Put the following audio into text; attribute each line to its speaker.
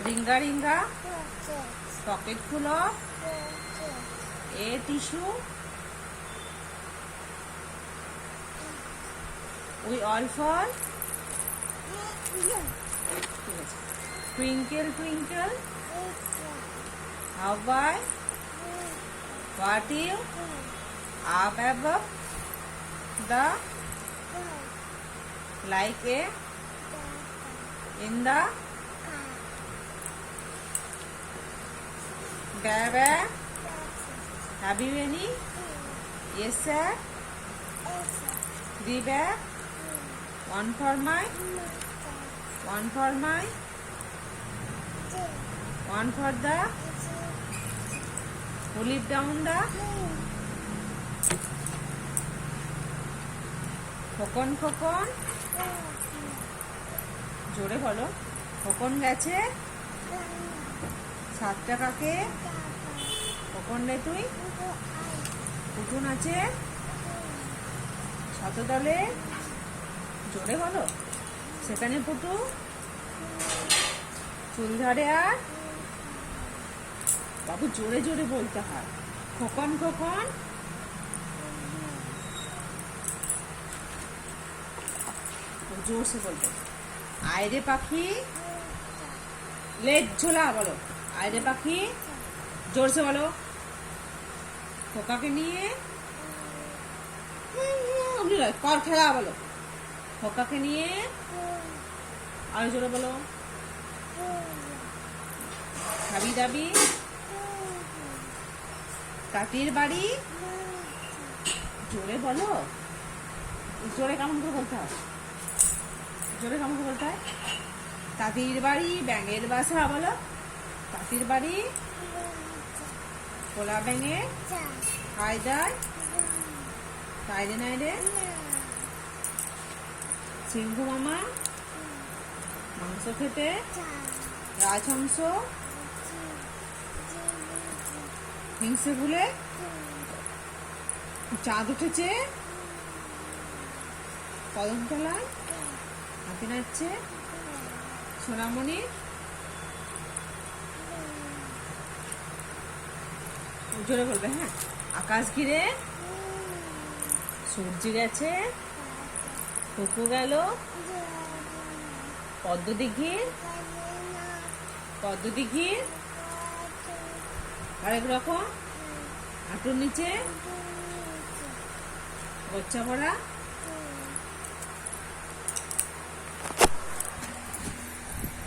Speaker 1: ringa ring a pocket full of a tissue we all fall twinkle twinkle how by what you up above the like a in the where have you any yes sir three bag one for my one for the who live down the Khokon Khokon জোরে বলো খোকন গেছে 7 টাকাকে খোকন রে তুই পুটুন আছে শতদলে জোরে বলো সেখানে পুটু চুল ধরে আর বাবু জোরে জোরে বলতে হয় খোকন খোকন जोर से बोलते आयरे पाखी लेट झोला बोलो आयरे पाखी जोर से बोलो खोका के लिए कर खेला बोलो खोका के लिए और जोरे बोलो हाबी दाबी काटिर बाड़ी जोरे बोलो जोरे केमन करे बोलते हैं জোরে কেমন বলতে হয় তাঁতির বাড়ি ব্যাঙের বাসা বলো তাঁতির বাড়ি খোলা ব্যাঙে খায় দেয় খায় দে নাই রে সিংহ মামা মাংস খেতে রাজহংস হিংসে ভুলে চাঁদ উঠেছে কদম তলায় হাতে নাচছে সোনামণি জোরে বলবে হ্যাঁ আকাশ ঘিরে সূর্য গেছে কুকু গেল পদ্মদিঘির আরেক রকম হাঁটুর নিচে গোচ্ছা ভরা